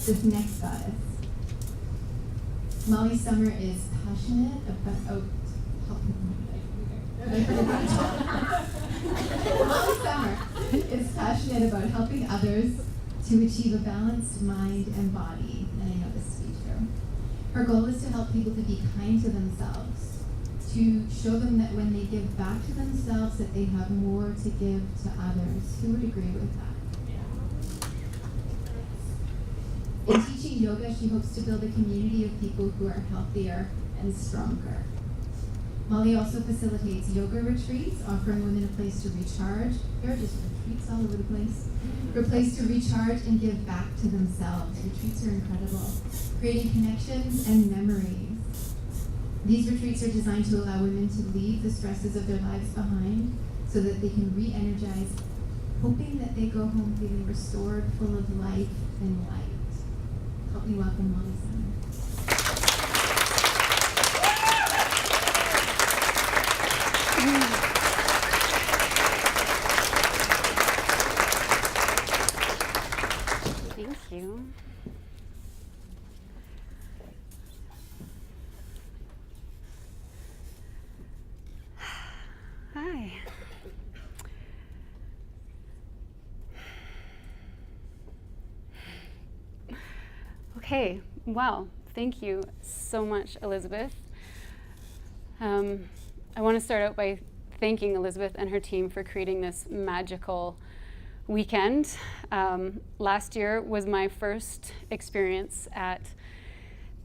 this next goddess. Mollie Sommer is passionate about Mollie Sommer is passionate about helping others to achieve a balanced mind and body, and I know this to be true. Her goal is to help people to be kind to themselves, to show them that when they give back to themselves that they have more to give to others. Who would agree with that? In teaching yoga, she hopes to build a community of people who are healthier and stronger. Mollie also facilitates yoga retreats, offering women a place to recharge. There are just retreats all over the place. A place to recharge and give back to themselves. Retreats are incredible, creating connections and memories. These retreats are designed to allow women to leave the stresses of their lives behind so that they can re-energize, hoping that they go home feeling restored, full of life and light. Help me welcome Mollie Sommer. Thank you. Hi. Okay, wow, thank you so much, Elizabeth. I want to start out by thanking Elizabeth and her team for creating this magical weekend. Last year was my first experience at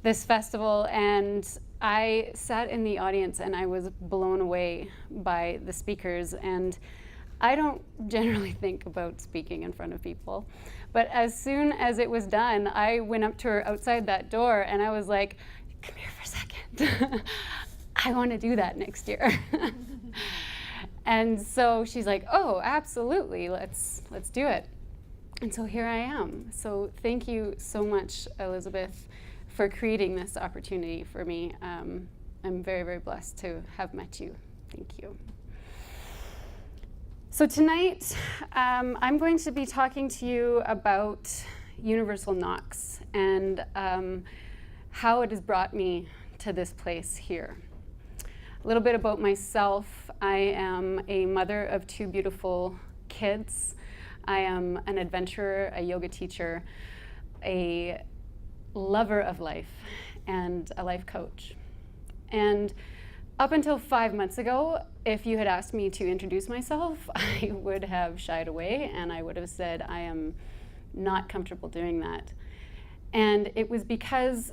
this festival, and I sat in the audience and I was blown away by the speakers. And I don't generally think about speaking in front of people, but as soon as it was done, I went up to her outside that door and I was like, come here for a second. I want to do that next year. And so she's like, oh, absolutely, let's do it. And so here I am. So thank you so much, Elizabeth, for creating this opportunity for me. I'm very, very blessed to have met you. Thank you. So tonight, I'm going to be talking to you about Universal Knox and how it has brought me to this place here. A little bit about myself. I am a mother of two beautiful kids. I am an adventurer, a yoga teacher, a lover of life, and a life coach. And up until 5 months ago, if you had asked me to introduce myself, I would have shied away and I would have said I am not comfortable doing that. And it was because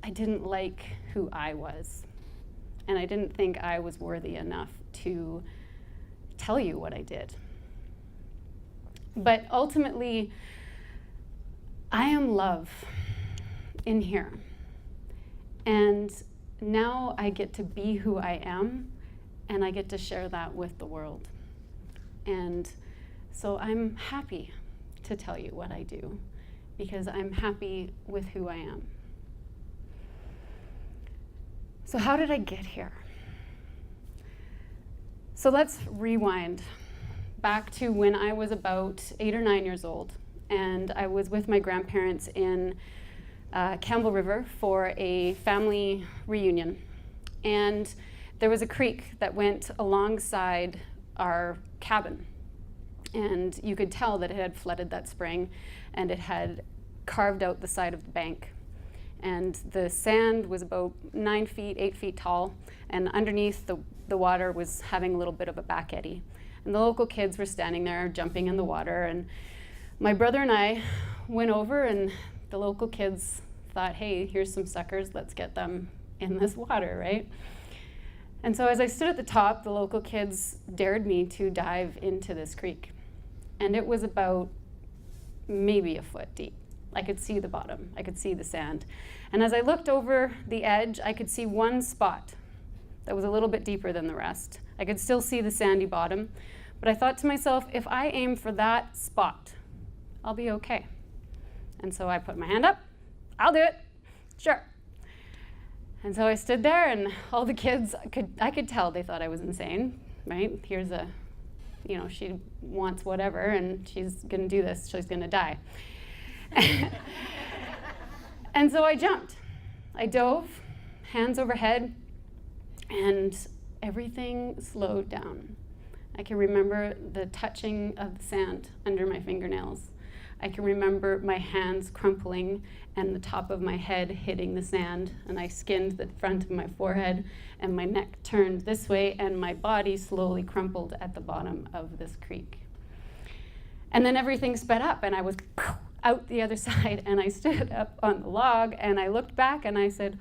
I didn't like who I was. And I didn't think I was worthy enough to tell you what I did. But ultimately, I am love in here. And now I get to be who I am, and I get to share that with the world. And so I'm happy to tell you what I do, because I'm happy with who I am. So how did I get here? So let's rewind back to when I was about 8 or 9 years old, and I was with my grandparents in Campbell River for a family reunion. And there was a creek that went alongside our cabin. And you could tell that it had flooded that spring, and it had carved out the side of the bank. And the sand was about 9 feet, 8 feet tall, and underneath the water was having a little bit of a back eddy. And the local kids were standing there jumping in the water, and my brother and I went over, and the local kids thought, hey, here's some suckers, let's get them in this water, right? And so as I stood at the top, the local kids dared me to dive into this creek. And it was about maybe a foot deep. I could see the bottom, I could see the sand. And as I looked over the edge, I could see one spot that was a little bit deeper than the rest. I could still see the sandy bottom, but I thought to myself, if I aim for that spot, I'll be okay. And so I put my hand up, I'll do it, sure. And so I stood there, and all the kids, I could tell they thought I was insane, right? Here's a, she wants whatever, and she's gonna do this, she's gonna die. And so I jumped. I dove, hands overhead, and everything slowed down. I can remember the touching of the sand under my fingernails. I can remember my hands crumpling and the top of my head hitting the sand, and I skinned the front of my forehead, and my neck turned this way, and my body slowly crumpled at the bottom of this creek. And then everything sped up, and I was out the other side, and I stood up on the log, and I looked back, and I said,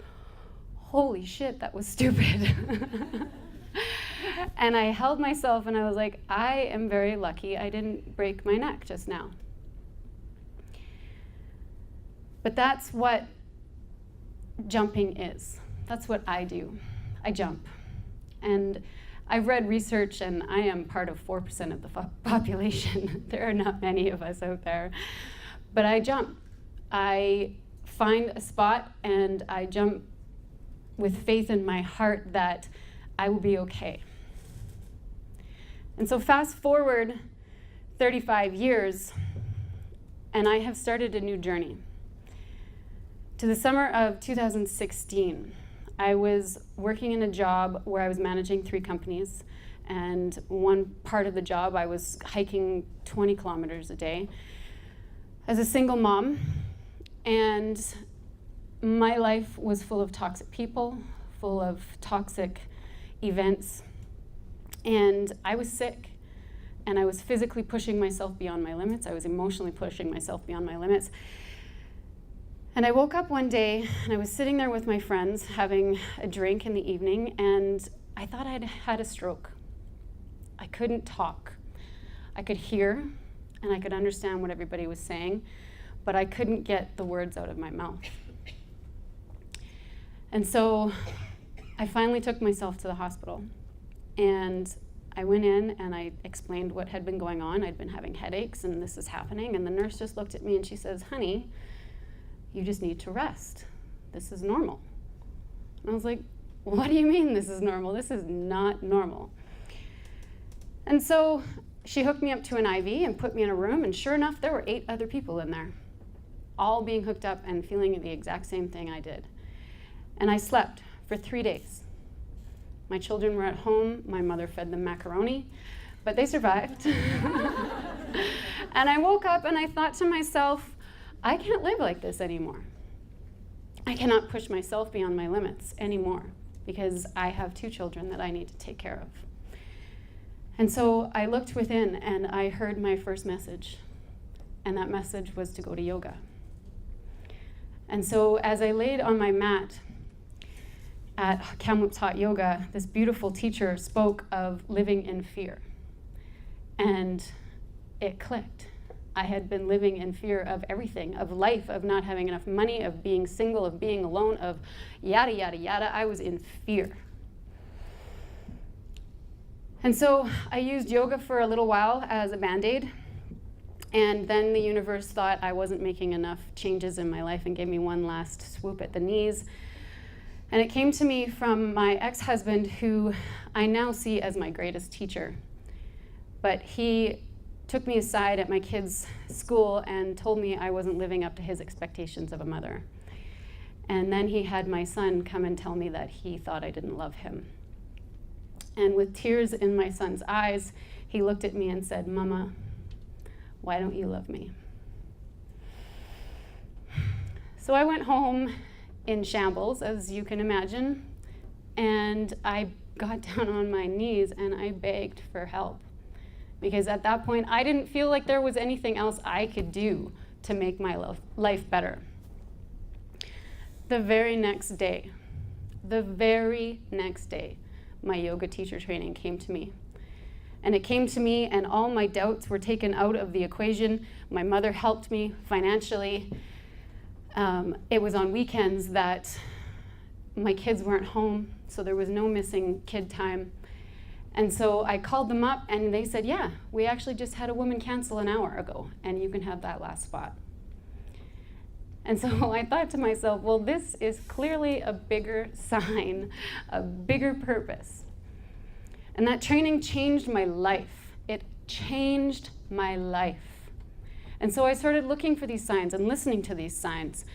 holy shit, that was stupid. And I held myself, and I was like, I am very lucky I didn't break my neck just now. But that's what jumping is. That's what I do. I jump. And I've read research, and I am part of 4% of the population. There are not many of us out there. But I jump. I find a spot, and I jump with faith in my heart that I will be okay. And so fast forward 35 years, and I have started a new journey. To the summer of 2016, I was working in a job where I was managing 3 companies, and one part of the job I was hiking 20 kilometers a day as a single mom, and my life was full of toxic people, full of toxic events, and I was sick, and I was physically pushing myself beyond my limits. I was emotionally pushing myself beyond my limits. And I woke up one day, and I was sitting there with my friends having a drink in the evening, and I thought I'd had a stroke. I couldn't talk. I could hear, and I could understand what everybody was saying, but I couldn't get the words out of my mouth. And so I finally took myself to the hospital, and I went in and I explained what had been going on. I'd been having headaches, and this is happening, and the nurse just looked at me and she says, honey, you just need to rest. This is normal. And I was like, what do you mean this is normal? This is not normal. And so she hooked me up to an IV and put me in a room, and sure enough, there were 8 other people in there, all being hooked up and feeling the exact same thing I did. And I slept for 3 days. My children were at home. My mother fed them macaroni, but they survived. And I woke up and I thought to myself, I can't live like this anymore. I cannot push myself beyond my limits anymore because I have 2 children that I need to take care of. And so I looked within and I heard my first message, and that message was to go to yoga. And so as I laid on my mat at Kamloops Hot Yoga, this beautiful teacher spoke of living in fear. And it clicked. I had been living in fear of everything, of life, of not having enough money, of being single, of being alone, of yada, yada, yada. I was in fear. And so I used yoga for a little while as a Band-Aid. And then the universe thought I wasn't making enough changes in my life and gave me one last swoop at the knees. And it came to me from my ex-husband, who I now see as my greatest teacher. But he took me aside at my kids' school and told me I wasn't living up to his expectations of a mother. And then he had my son come and tell me that he thought I didn't love him. And with tears in my son's eyes, he looked at me and said, Mama, why don't you love me? So I went home in shambles, as you can imagine, and I got down on my knees and I begged for help. Because at that point, I didn't feel like there was anything else I could do to make my life better. The very next day, my yoga teacher training came to me. And it came to me, and all my doubts were taken out of the equation. My mother helped me financially. It was on weekends that my kids weren't home, so there was no missing kid time. And so I called them up, and they said, yeah, we actually just had a woman cancel an hour ago, and you can have that last spot. And so I thought to myself, well, this is clearly a bigger sign, a bigger purpose. And that training changed my life. It changed my life. And so I started looking for these signs and listening to these signs.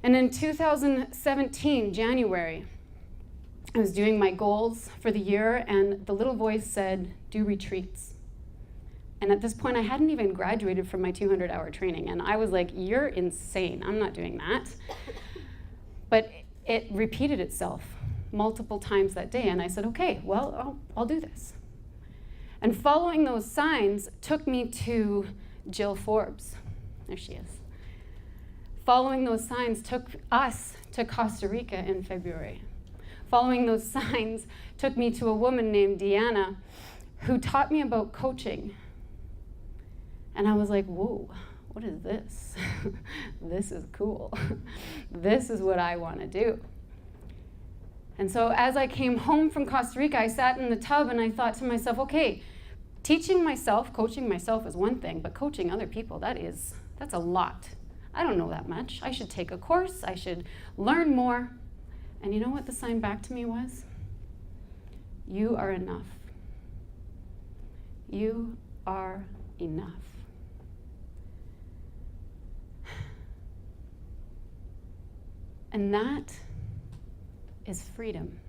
And in 2017, January, I was doing my goals for the year, and the little voice said, do retreats. And at this point, I hadn't even graduated from my 200-hour training, and I was like, you're insane, I'm not doing that. But it repeated itself multiple times that day, and I said, okay, well, I'll do this. And following those signs took me to Jill Forbes. There she is. Following those signs took us to Costa Rica in February. Following those signs took me to a woman named Deanna who taught me about coaching. And I was like, whoa, what is this? This is cool. This is what I want to do. And so as I came home from Costa Rica, I sat in the tub and I thought to myself, okay, teaching myself, coaching myself is one thing, but coaching other people, that's a lot. I don't know that much. I should take a course. I should learn more. And you know what the sign back to me was? You are enough. You are enough. And that is freedom.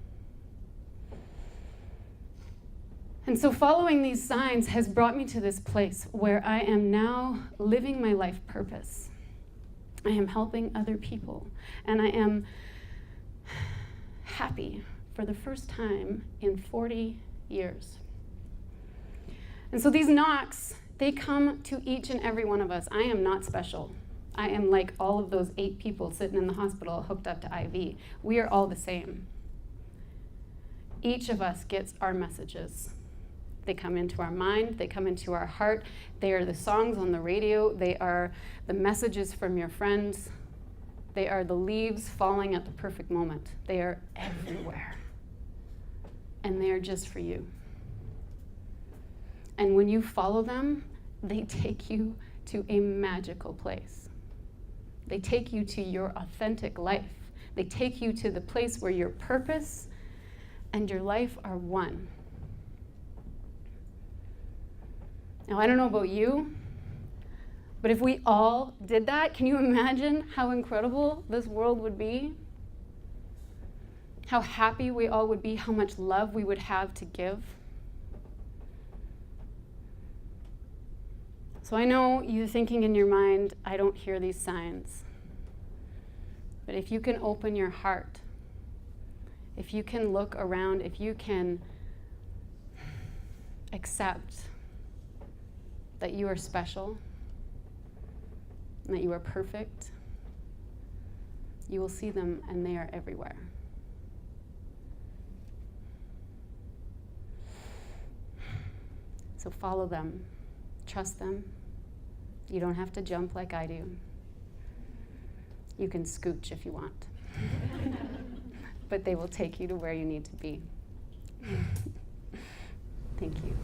And so following these signs has brought me to this place where I am now living my life purpose. I am helping other people, and I am happy for the first time in 40 years. And so these knocks, they come to each and every one of us. I am not special. I am like all of those 8 people sitting in the hospital hooked up to IV. We are all the same. Each of us gets our messages. They come into our mind, they come into our heart. They are the songs on the radio. They are the messages from your friends. They are the leaves falling at the perfect moment. They are everywhere. And they are just for you. And when you follow them, they take you to a magical place. They take you to your authentic life. They take you to the place where your purpose and your life are one. Now, I don't know about you, but if we all did that, can you imagine how incredible this world would be? How happy we all would be, how much love we would have to give. So I know you're thinking in your mind, I don't hear these signs. But if you can open your heart, if you can look around, if you can accept that you are special, and that you are perfect, you will see them, and they are everywhere. So follow them, trust them. You don't have to jump like I do. You can scooch if you want. But they will take you to where you need to be. Thank you.